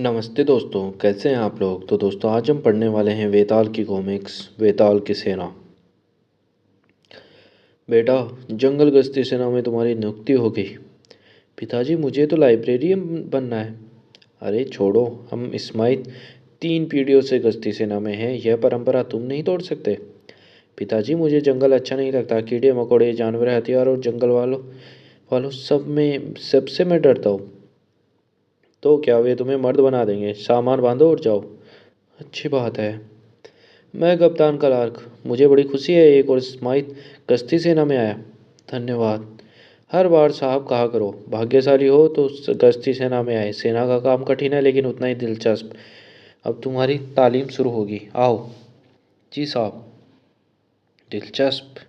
नमस्ते दोस्तों, कैसे हैं आप लोग। तो दोस्तों आज हम पढ़ने वाले हैं वेताल की कॉमिक्स वेताल की सेना। बेटा, जंगल गश्ती सेना में तुम्हारी नियुक्ति हो गई। पिताजी, मुझे तो लाइब्रेरियन बनना है। अरे छोड़ो, हम स्माइथ 3 पीढ़ियों से गश्ती सेना में हैं, यह परंपरा तुम नहीं तोड़ सकते। पिताजी, मुझे जंगल अच्छा नहीं लगता। कीड़े मकोड़े, जानवर, हथियार और जंगल वालों वालों सबसे मैं डरता हूँ। तो क्या वे तुम्हें मर्द बना देंगे? सामान बांधो और जाओ। अच्छी बात है। मैं कप्तान क्लार्क, मुझे बड़ी खुशी है एक और स्माइथ गश्ती सेना में आया। धन्यवाद। हर बार साहब कहा करो, भाग्यशाली हो तो गश्ती सेना में आए। सेना का काम कठिन है लेकिन उतना ही दिलचस्प। अब तुम्हारी तालीम शुरू होगी, आओ। जी साहब। दिलचस्प।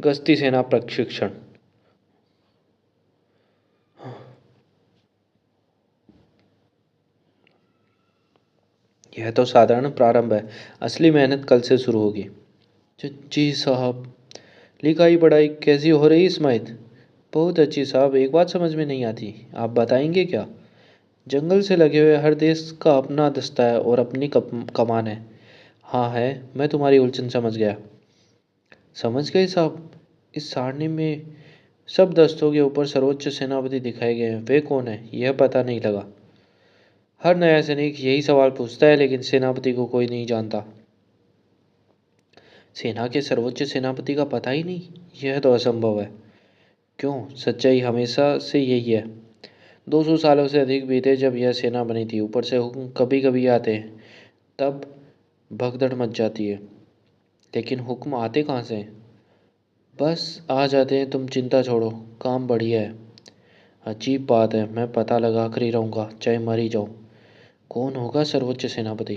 गश्ती सेना प्रशिक्षण। यह तो साधारण प्रारंभ है, असली मेहनत कल से शुरू होगी। जी साहब। लिखाई पढ़ाई कैसी हो रही स्माइथ? बहुत अच्छी साहब। एक बात समझ में नहीं आती, आप बताएंगे क्या? जंगल से लगे हुए हर देश का अपना दस्ता है और अपनी कमान है। हाँ है, मैं तुम्हारी उलझन समझ गया। समझ गए साहब। इस सारणी में सब दस्तों के ऊपर सर्वोच्च सेनापति दिखाए गए हैं, वे कौन है यह पता नहीं लगा। हर नया सैनिक यही सवाल पूछता है लेकिन सेनापति को कोई नहीं जानता। सेना के सर्वोच्च सेनापति का पता ही नहीं, यह तो असंभव है। क्यों? सच्चाई हमेशा से यही है। 200 सालों से अधिक बीते जब यह सेना बनी थी। ऊपर से हुक्म कभी कभी आते हैं, तब भगदड़ मच जाती है। लेकिन हुक्म आते कहाँ से हैं? बस आ जाते हैं। तुम चिंता छोड़ो, काम बढ़िया है। अजीब बात है, मैं पता लगा कर ही रहूँगा, चाहे मर ही जाऊँ। कौन होगा सर्वोच्च सेनापति?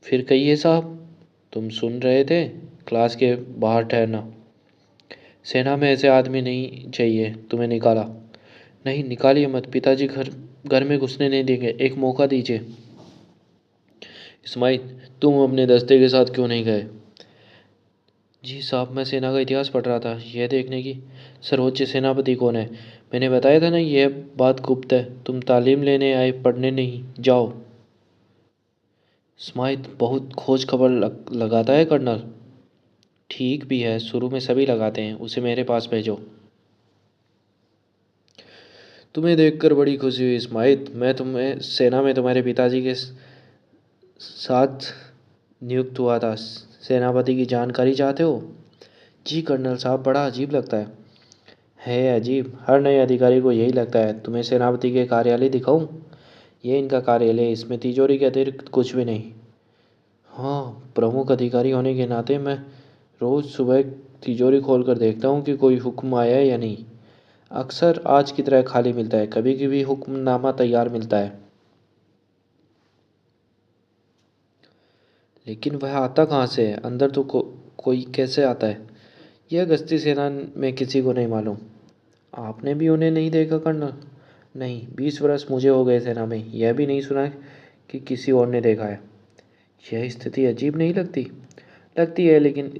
फिर कहिए साहब। तुम सुन रहे थे? क्लास के बाहर ठहरना। सेना में ऐसे आदमी नहीं चाहिए, तुम्हें निकाला। नहीं, निकालिए मत। पिताजी घर घर में घुसने नहीं देंगे, एक मौका दीजिए। इस्माइल, तुम अपने दस्ते के साथ क्यों नहीं गए? जी साहब, मैं सेना का इतिहास पढ़ रहा था, यह देखने की सर्वोच्च सेनापति कौन है। मैंने बताया था ना, यह बात गुप्त है। तुम तालीम लेने आए, पढ़ने नहीं। जाओ। स्माइथ बहुत खोज खबर लगाता है कर्नल। ठीक भी है, शुरू में सभी लगाते हैं। उसे मेरे पास भेजो। तुम्हें देखकर बड़ी खुशी हुई स्माइथ। मैं तुम्हें सेना में तुम्हारे पिताजी के साथ नियुक्त हुआ था। सेनापति की जानकारी चाहते हो? जी कर्नल साहब, बड़ा अजीब लगता है अजीब। हर नए अधिकारी को यही लगता है। तुम्हें सेनापति के कार्यालय दिखाऊं? ये इनका कार्यालय है, इसमें तिजोरी के अतिरिक्त कुछ भी नहीं। हाँ, प्रमुख अधिकारी होने के नाते मैं रोज़ सुबह तिजोरी खोल कर देखता हूँ कि कोई हुक्म आया है या नहीं। अक्सर आज की तरह खाली मिलता है, कभी कभी हुक्मनामा तैयार मिलता है। लेकिन वह आता कहाँ से है? अंदर तो कोई कैसे आता है? यह गश्ती सेना में किसी को नहीं मालूम। आपने भी उन्हें नहीं देखा कर्नल? नहीं, 20 वर्ष मुझे हो गए सेना में, यह भी नहीं सुना कि किसी और ने देखा है। यह स्थिति अजीब नहीं लगती? लगती है, लेकिन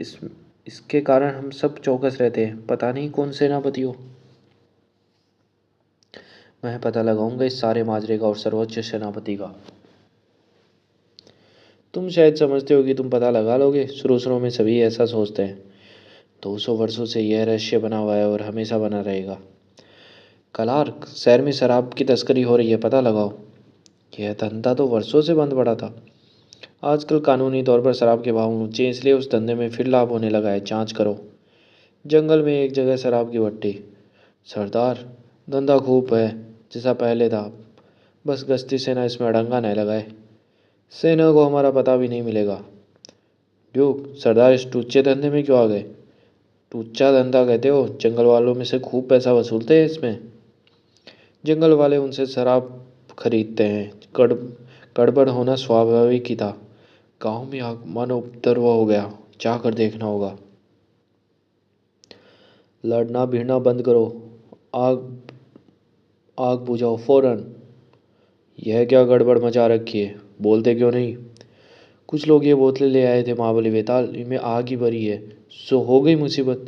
इसके कारण हम सब चौकस रहते हैं। पता नहीं कौन सेनापति हो। मैं पता लगाऊंगा इस सारे माजरे का और सर्वोच्च सेनापति का। तुम शायद समझते हो कि तुम पता लगा लोगे। शुरू शुरू में सभी ऐसा सोचते हैं। 200 वर्षों से यह रहस्य बना हुआ है और हमेशा बना रहेगा। क्लार्क, शहर में शराब की तस्करी हो रही है, पता लगाओ। यह धंधा तो वर्षों से बंद पड़ा था। आजकल कानूनी तौर पर शराब के भाव ऊंचे, इसलिए उस धंधे में फिर लाभ होने लगा है। जांच करो। जंगल में एक जगह शराब की भट्टी। सरदार, धंधा खूब है जैसा पहले था, बस गश्ती सेना इसमें अड़ंगा न लगाए। सेना को हमारा पता भी नहीं मिलेगा। ड्यूक, सरदार इस टूचे धंधे में क्यों आ गए? टूचा धंधा कहते हो? जंगल वालों में से खूब पैसा वसूलते हैं इसमें। जंगल वाले उनसे शराब खरीदते हैं। गड़बड़ होना स्वाभाविक ही था। गांव में आग मानो उपद्रव हो गया, जाकर देखना होगा। लड़ना भिड़ना बंद करो। आग आग बुझाओ फौरन। यह क्या गड़बड़ मचा रखी है? बोलते क्यों नहीं? कुछ लोग ये बोतलें ले आए थे महाबली वेताल, इनमें आग ही भरी है, सो हो गई मुसीबत।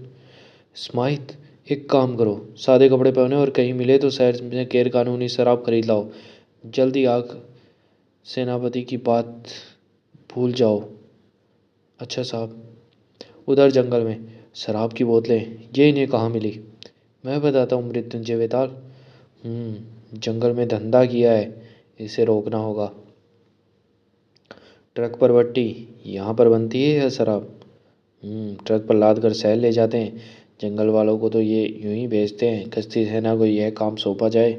स्माइथ, एक काम करो, सादे कपड़े पहनो और कहीं मिले तो शहर में गैर कानूनी शराब खरीद लाओ। जल्दी आग। सेनापति की बात भूल जाओ। अच्छा साहब। उधर जंगल में शराब की बोतलें, ये इन्हें कहाँ मिली? मैं बताता हूँ मृत्युंजय वेताल। जंगल में धंधा किया है, इसे रोकना होगा। ट्रक पर भट्टी, यहाँ पर बनती है यह शराब? ट्रक पर लाद कर शहर ले जाते हैं। जंगल वालों को तो ये यूं ही भेजते हैं, गश्ती सेना को यह काम सौंपा जाए।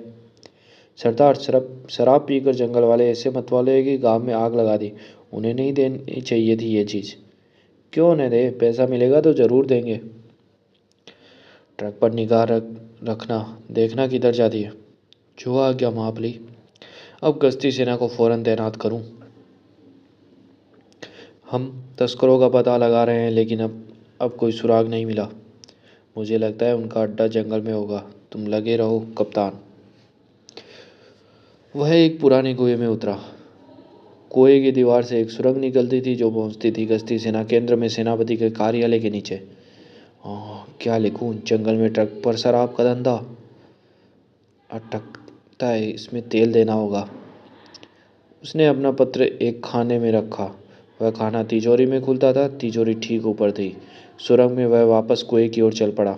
सरदार, शराब शराब पीकर जंगल वाले ऐसे मतवाले हैं कि गांव में आग लगा दी। उन्हें नहीं देनी चाहिए थी ये चीज़। क्यों न दे, पैसा मिलेगा तो ज़रूर देंगे। ट्रक पर निगाह रखना, देखना किधर जाती है। जो आ गया महाबली। अब गश्ती सेना को फौरन तैनात करूं। हम तस्करों का पता लगा रहे हैं, लेकिन अब कोई सुराग नहीं मिला। मुझे लगता है उनका अड्डा जंगल में होगा। तुम लगे रहो कप्तान। वह एक पुराने कुएं में उतरा। कुएं की दीवार से एक सुरंग निकलती थी जो पहुंचती थी गश्ती सेना केंद्र में, सेनापति के कार्यालय के नीचे। क्या लिखूं? जंगल में ट्रक पर शराब का धंधा अटकता है, इसमें तेल देना होगा। उसने अपना पत्र एक खाने में रखा। वह खाना तिजोरी में खुलता था, तिजोरी ठीक ऊपर थी। सुरंग में वह वापस कुएं की ओर चल पड़ा।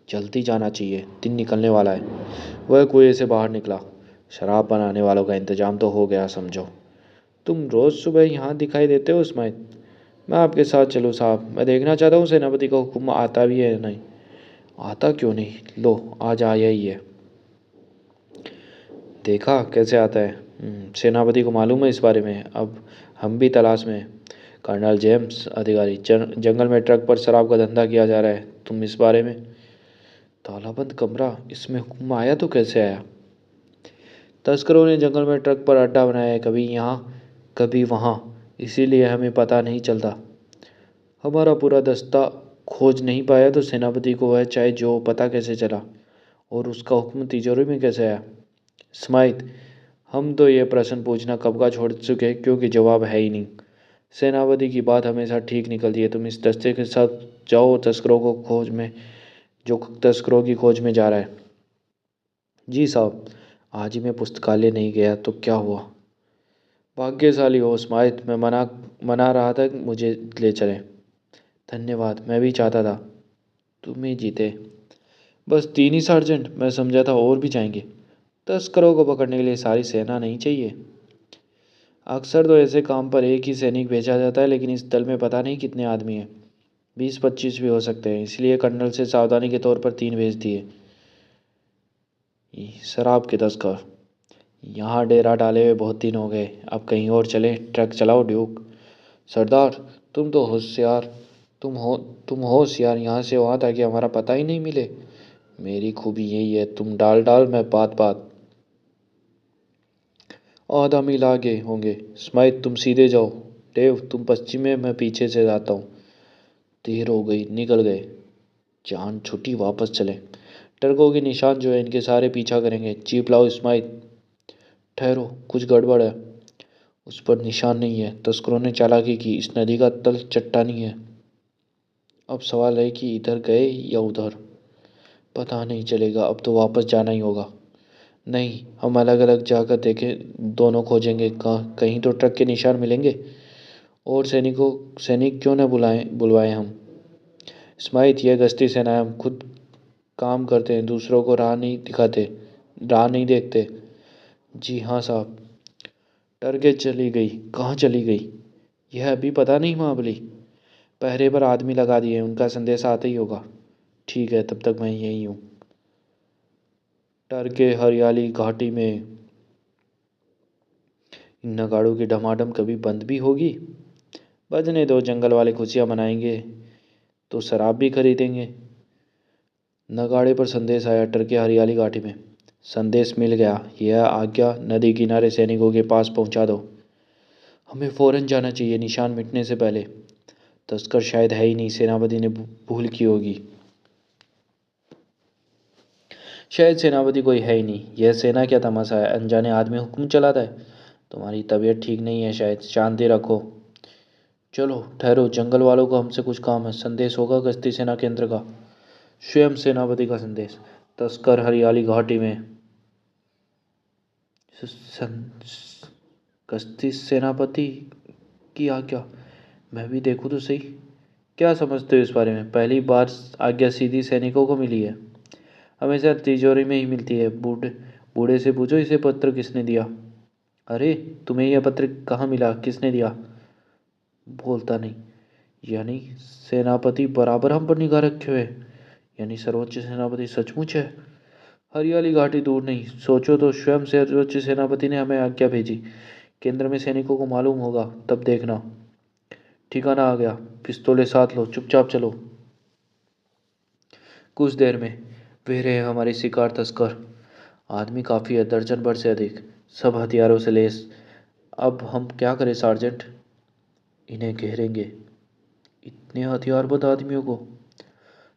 जल्दी जाना चाहिए, दिन निकलने वाला है। वह कुएं से बाहर निकला। शराब बनाने वालों का इंतजाम तो हो गया समझो। तुम रोज़ सुबह यहाँ दिखाई देते हो स्माइल? मैं आपके साथ चलूँ साहब? मैं देखना चाहता हूँ सेनापति का हुक्म आता भी है या नहीं। आता क्यों नहीं, लो आज आया ही है। देखा कैसे आता है? सेनापति को मालूम है इस बारे में। अब हम भी तलाश में हैं। कर्नल जेम्स अधिकारी, जंगल में ट्रक पर शराब का धंधा किया जा रहा है। तुम इस बारे में? तालाबंद कमरा, इसमें हुक्म आया तो कैसे आया? तस्करों ने जंगल में ट्रक पर अड्डा बनाया है, कभी यहाँ कभी वहाँ, इसीलिए हमें पता नहीं चलता। हमारा पूरा दस्ता खोज नहीं पाया तो सेनापति को वह चाहे जो पता कैसे चला? और उसका हुक्म तिजोरी में कैसे आया? स्माइथ, हम तो ये प्रश्न पूछना कब का छोड़ चुके, क्योंकि जवाब है ही नहीं। सेनापति की बात हमेशा ठीक निकलती है। तुम इस दस्ते के साथ जाओ, जो तस्करों की खोज में जा रहा है। जी साहब। आज ही मैं पुस्तकालय नहीं गया तो क्या हुआ? भाग्यशाली हो स्माइथ, मैं मना रहा था कि मुझे ले चलें। धन्यवाद, मैं भी चाहता था। तुम ही जीते। बस 3 ही सार्जेंट? मैं समझा था और भी जाएंगे। तस्करों को पकड़ने के लिए सारी सेना नहीं चाहिए। अक्सर तो ऐसे काम पर एक ही सैनिक भेजा जाता है, लेकिन इस दल में पता नहीं कितने आदमी हैं। 20-25 भी हो सकते हैं, इसलिए कर्नल से सावधानी के तौर पर 3 भेज दिए। शराब के तस्कर यहाँ डेरा डाले हुए बहुत दिन हो गए, अब कहीं और चले। ट्रक चलाओ ड्यूक। सरदार, तुम तो होशियार तुम हो तुम होशियार यहाँ से वहाँ ताकि हमारा पता ही नहीं मिले। मेरी खूबी यही है, तुम डाल डाल, मैं बात बात। आधा मील आगे होंगे। स्माइथ, तुम सीधे जाओ। डेव, तुम पश्चिम में, मैं पीछे से जाता हूँ। देर हो गई, निकल गए। जान छुट्टी, वापस चले। ट्रकों के निशान जो है इनके सारे पीछा करेंगे। जीप लाओ स्माइथ। ठहरो, कुछ गड़बड़ है। उस पर निशान नहीं है। तस्करों ने चालाकी की। इस नदी का तल चट्टानी है। अब सवाल है कि इधर गए या उधर। पता नहीं चलेगा, अब तो वापस जाना ही होगा। नहीं, हम अलग अलग जाकर देखें, दोनों खोजेंगे। कहीं तो ट्रक के निशान मिलेंगे। और सैनिक क्यों न बुलवाएं हम। स्माइथ, यह गश्ती सेना है, हम खुद काम करते हैं, दूसरों को राह नहीं देखते। जी हाँ साहब। टरके चली गई, कहाँ चली गई? यह अभी पता नहीं महाबली। पहरे पर आदमी लगा दिए, उनका संदेश आता ही होगा। ठीक है, तब तक मैं यहीं हूँ। टरके हरियाली घाटी में इन नगाड़ों की ढमाढम कभी बंद भी होगी? बजने दो, जंगल वाले खुशियाँ मनाएंगे तो शराब भी खरीदेंगे। नगाड़े पर संदेश आया, टरके हरियाली घाटी में। संदेश मिल गया। यह आज्ञा नदी किनारे सैनिकों के पास पहुंचा दो। हमें फौरन जाना चाहिए, निशान मिटने से पहले। तस्कर शायद है ही नहीं, सेनापति ने भूल की होगी। शायद सेनापति कोई है ही नहीं। यह सेना क्या तमाशा है, अनजाने आदमी हुक्म चलाता है। तुम्हारी तबीयत ठीक नहीं है शायद, शांति रखो। चलो ठहरो, जंगल वालों को हमसे कुछ काम है। संदेश होगा गश्ती सेना केंद्र का। स्वयं सेनापति का संदेश। तस्कर हरियाली घाटी में। गश्ती सेनापति की आज्ञा। मैं भी देखूं तो सही। क्या समझते हो इस बारे में? पहली बार आज्ञा सीधी सैनिकों को मिली है। हमेशा तिजोरी में ही मिलती है। बूढ़े बूढ़े से पूछो इसे पत्र किसने दिया। अरे तुम्हें यह पत्र कहाँ मिला? किसने दिया? बोलता नहीं। यानी सेनापति बराबर हम पर निगाह रखे हुए। यानी सर्वोच्च सेनापति सचमुच है। हरियाली घाटी दूर नहीं, सोचो तो स्वयं सर्वोच्च सेनापति ने हमें आज्ञा भेजी। केंद्र में सैनिकों को मालूम होगा, तब देखना। ठिकाना आ गया, पिस्तौलें साथ लो, चुपचाप चलो। कुछ देर में वे रहे हमारे शिकार तस्कर। आदमी काफ़ी है, दर्जन भर से अधिक, सब हथियारों से लैस। अब हम क्या करें सार्जेंट? इन्हें घेरेंगे। इतने हथियारबंद आदमियों को?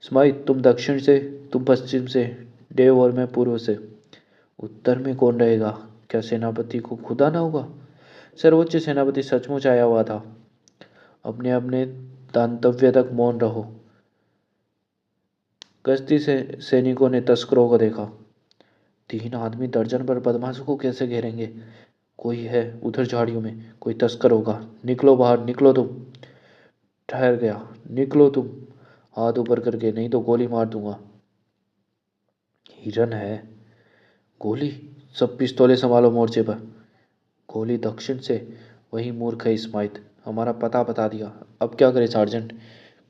स्माइथ तुम दक्षिण से, तुम पश्चिम से, डेव और मैं पूर्व से। उत्तर में कौन रहेगा? क्या सेनापति को खुद आना होगा? सर्वोच्च सेनापति सचमुच आया हुआ था। अपने अपने गंतव्य तक मौन रहो। गश्ती से सैनिकों ने तस्करों को देखा। 3 आदमी दर्जन भर बदमाशों को कैसे घेरेंगे? कोई है उधर झाड़ियों में, कोई तस्कर होगा। निकलो बाहर, निकलो तुम। ठहर गया, निकलो तुम। हाथ ऊपर करके, नहीं तो गोली मार दूंगा। हिरन है। गोली? सब पिस्तौलें संभालो मोर्चे पर। गोली दक्षिण से। वही मूर्ख है इस्माइल, हमारा पता बता दिया। अब क्या करें सार्जेंट?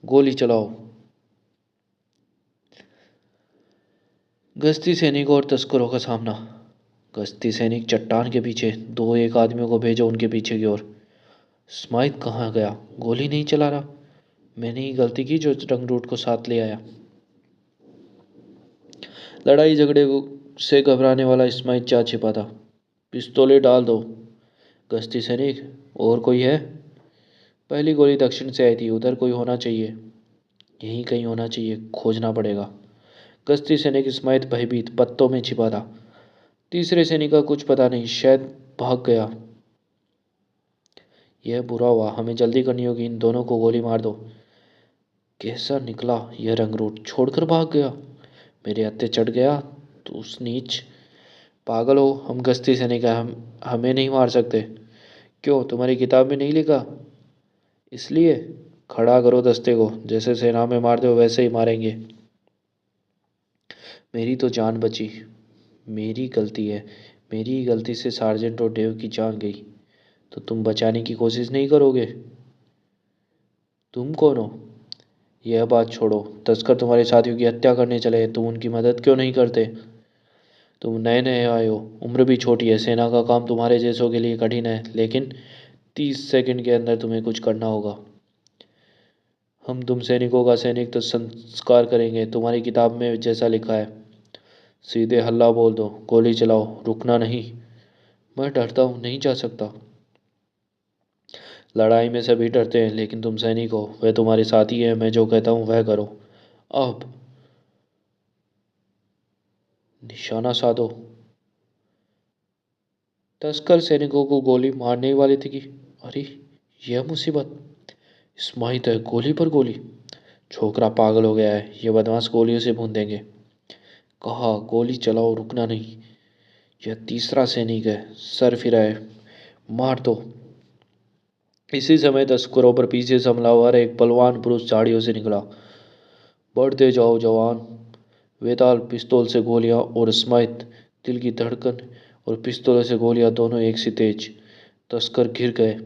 गोली चलाओ। गश्ती सैनिकों और तस्करों का सामना। गश्ती सैनिक चट्टान के पीछे, 2-1 आदमियों को भेजो उनके पीछे की ओर। स्माइथ कहाँ गया? गोली नहीं चला रहा। मैंने ही गलती की जो रंग रूट को साथ ले आया। लड़ाई झगड़े से घबराने वाला स्माइथ जा छिपा था। पिस्तौलें डाल दो। गश्ती सैनिक, और कोई है? पहली गोली दक्षिण से आई थी, उधर कोई होना चाहिए। यहीं कहीं होना चाहिए, खोजना पड़ेगा। गश्ती सैनिक स्माइथ भयभीत पत्तों में छिपा था। तीसरे सैनिक का कुछ पता नहीं, शायद भाग गया। यह बुरा हुआ, हमें जल्दी करनी होगी। इन दोनों को गोली मार दो। कैसा निकला यह रंगरूट? छोड़कर भाग गया। मेरे हत्थे चढ़ गया तो उस नीच। पागल हो, हम गश्ती सैनिक हैं, हमें नहीं मार सकते। क्यों, तुम्हारी किताब में नहीं लिखा? इसलिए खड़ा करो दस्ते को, जैसे सेना में मारते हो वैसे ही मारेंगे। मेरी तो जान बची। मेरी गलती है। मेरी गलती से सार्जेंट और डेव की जान गई। तो तुम बचाने की कोशिश नहीं करोगे? तुम कौन हो? यह बात छोड़ो। तस्कर तुम्हारे साथियों की हत्या करने चले हैं, तुम उनकी मदद क्यों नहीं करते? तुम नए नए आए हो, उम्र भी छोटी है। सेना का काम तुम्हारे जैसों के लिए कठिन है, लेकिन 30 सेकंड के अंदर तुम्हें कुछ करना होगा। हम तुम सैनिकों का सैनिक तो संस्कार करेंगे, तुम्हारी किताब में जैसा लिखा है। सीधे हल्ला बोल दो, गोली चलाओ, रुकना नहीं। मैं डरता हूँ, नहीं जा सकता। लड़ाई में सभी डरते हैं, लेकिन तुम सैनिक हो, वह तुम्हारे साथी है। मैं जो कहता हूँ वह करो। अब निशाना साधो। तस्कर सैनिकों को गोली मारने ही वाली थी कि अरे यह मुसीबत। स्माइथ है, गोली पर गोली। छोकरा पागल हो गया है, ये बदमाश गोलियों से भून देंगे। कहा गोली चलाओ, रुकना नहीं। यह तीसरा सैनिक है, सर फिरा है, मार दो। इसी समय तस्करों पर पीछे से हमलावर एक बलवान पुरुष झाड़ियों से निकला। बढ़ते जाओ जवान। वेताल पिस्तौल से गोलियां और स्माइथ दिल की धड़कन और पिस्तौल से गोलियां दोनों एक सी तेज। तस्कर घिर गए।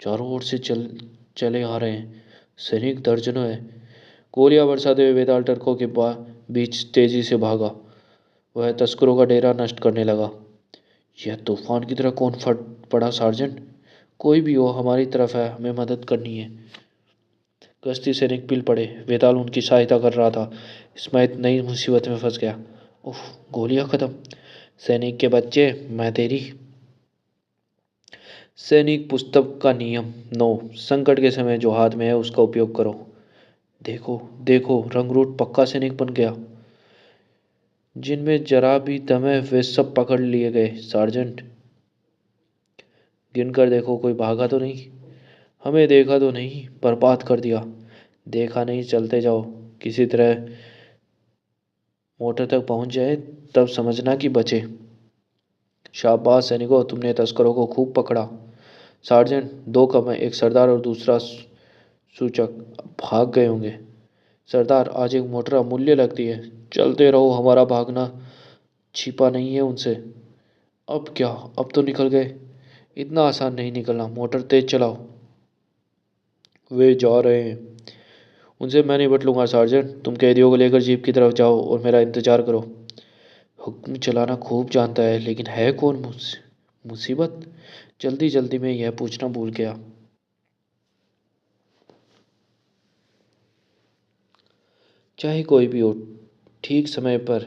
चारों ओर से चले आ रहे हैं। सैनिक दर्जनों है। गोलियां बरसाते हुए वेताल टर्कों के बीच तेजी से भागा। वह तस्करों का डेरा नष्ट करने लगा। यह तूफान की तरह कौन फट पड़ा सार्जेंट? कोई भी हो, हमारी तरफ है, हमें मदद करनी है। गश्ती सैनिक पिल पड़े। वेताल उनकी सहायता कर रहा था। स्मिथ नई मुसीबत में फंस गया। उफ, गोलियां खत्म। सैनिक के बच्चे, मैं तेरी। सैनिक पुस्तक का नियम 9, संकट के समय जो हाथ में है उसका उपयोग करो। देखो देखो, रंगरूट पक्का सैनिक बन गया। जिनमें जरा भी दम है वे सब पकड़ लिए गए। सार्जेंट गिनकर देखो, कोई भागा तो नहीं? हमें देखा तो नहीं, बर्बाद कर दिया। देखा नहीं, चलते जाओ। किसी तरह मोटर तक पहुंच जाए तब समझना कि बचे। शाबाश सैनिकों, तुमने तस्करों को खूब पकड़ा। सार्जेंट, दो कम है, एक सरदार और दूसरा सूचक भाग गए होंगे। सरदार, आज एक मोटर अमूल्य लगती है, चलते रहो, हमारा भागना छिपा नहीं है उनसे। अब क्या, अब तो निकल गए। इतना आसान नहीं निकलना, मोटर तेज चलाओ। वे जा रहे हैं, उनसे मैं निपट लूंगा। सार्जेंट, तुम कैदियों को लेकर जीप की तरफ जाओ और मेरा इंतजार करो। हुक्म चलाना खूब जानता है, लेकिन है कौन मुसीबत। जल्दी जल्दी में यह पूछना भूल गया। चाहे कोई भी हो, ठीक समय पर,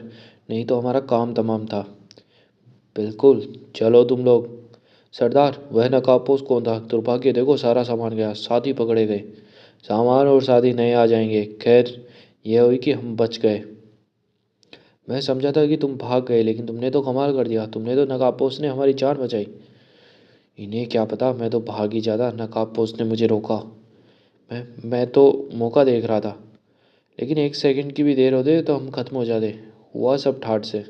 नहीं तो हमारा काम तमाम था। बिल्कुल, चलो तुम लोग। सरदार, वह नकाबपोश कौन था? दुर्भाग्य, देखो सारा सामान गया, साथी पकड़े गए। सामान और साथी नए आ जाएंगे। खैर, यह हुई कि हम बच गए। मैं समझा था कि तुम भाग गए, लेकिन तुमने तो कमाल कर दिया। तुमने तो नकाबपोश ने हमारी जान बचाई। इन्हें क्या पता, मैं तो भाग ही जाता, नकाबपोश ने मुझे रोका। मैं तो मौका देख रहा था, लेकिन एक सेकंड की भी देर होते तो हम खत्म हो जाते। हुआ सब ठाट से।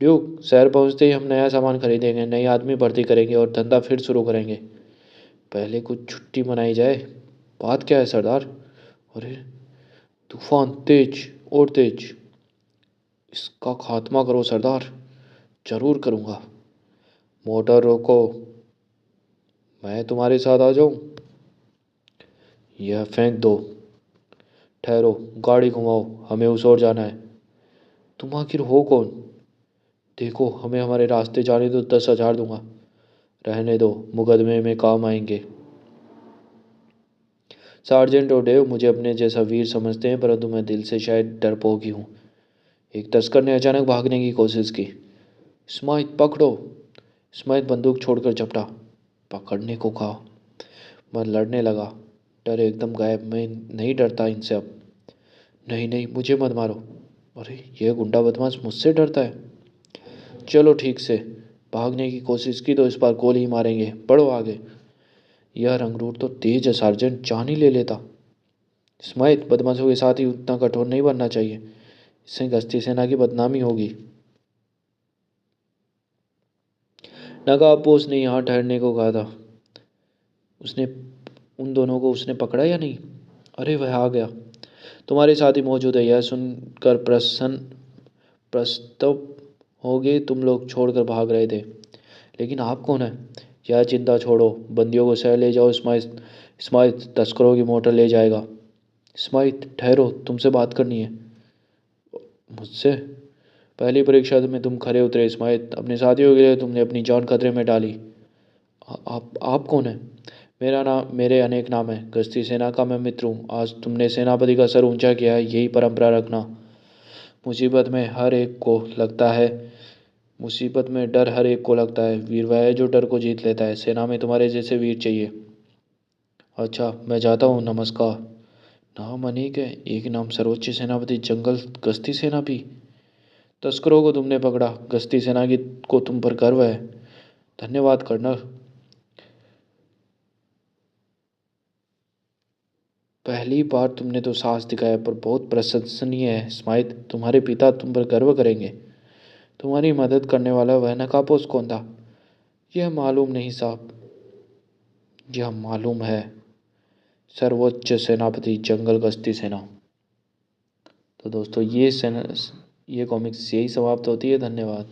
ड्यूक, शहर पहुंचते ही हम नया सामान खरीदेंगे, नए आदमी भर्ती करेंगे और धंधा फिर शुरू करेंगे। पहले कुछ छुट्टी मनाई जाए। बात क्या है सरदार? अरे, तूफान तेज और तेज। इसका खात्मा करो सरदार। जरूर करूँगा। मोटर रोको। मैं तुम्हारे साथ आ जाऊं? यह फेंक दो। ठहरो, गाड़ी घुमाओ, हमें उस ओर जाना है। तुम आखिर हो कौन? देखो, हमें हमारे रास्ते जाने दो, 10,000 दूंगा। रहने दो, मुकदमे में काम आएंगे। सार्जेंट ओडेव मुझे अपने जैसा वीर समझते हैं, परंतु मैं दिल से शायद डरपोक ही हूँ। एक तस्कर ने अचानक भागने की कोशिश की। स्माइथ, पकड़ो। स्माइथ बंदूक छोड़कर झपटा। पकड़ने को कहा। मैं लड़ने लगा। डर एकदम गायब। मैं नहीं डरता इनसे अब। नहीं नहीं, मुझे मत मारो। अरे, यह गुंडा बदमाश मुझसे डरता है। चलो ठीक से, भागने की कोशिश की तो इस बार गोली ही मारेंगे। बढ़ो आगे। यह रंगरूट तो तेज है सार्जेंट, जान ही ले लेता। स्माइथ, बदमाशों के साथ ही उतना कठोर नहीं बनना चाहिए, इससे गश्ती सेना की बदनामी होगी। नगाबपोश ने यहाँ ठहरने को कहा था। उसने उन दोनों को उसने पकड़ा या नहीं? अरे, वह आ गया। तुम्हारे साथ ही मौजूद है। यह सुनकर प्रसन्न प्रस्तुत हो गए। तुम लोग छोड़कर भाग रहे थे, लेकिन आप कौन है? यह चिंता छोड़ो, बंदियों को शहर ले जाओ। स्माइथ, स्माइथ तस्करों की मोटर ले जाएगा। स्माइथ, ठहरो, तुमसे बात करनी है। मुझसे? पहली परीक्षा में तुम खरे उतरे स्माइथ, अपने साथियों के लिए तुमने अपनी जान खतरे में डाली। आप कौन है? मेरा नाम, मेरे अनेक नाम है। गश्ती सेना का मैं मित्र हूँ। आज तुमने सेनापति का सर ऊंचा किया है, यही परंपरा रखना। मुसीबत में हर एक को लगता है मुसीबत में डर हर एक को लगता है। वीर वह है जो डर को जीत लेता है। सेना में तुम्हारे जैसे वीर चाहिए। अच्छा, मैं जाता हूँ, नमस्कार। नाम अनेक है, एक नाम सर्वोच्च सेनापति जंगल गश्ती सेना भी। तस्करों को तुमने पकड़ा, गश्ती सेना की को तुम पर गर्व है। धन्यवाद कर्नल। पहली बार तुमने तो साहस दिखाया, पर बहुत प्रशंसनीय है स्माइथ। तुम्हारे पिता तुम पर गर्व करेंगे। तुम्हारी मदद करने वाला वह नकापोस कौन था? यह मालूम नहीं साहब। यह मालूम है, सर्वोच्च सेनापति जंगल गश्ती सेना। तो दोस्तों, ये कॉमिक्स यही समाप्त होती है। धन्यवाद।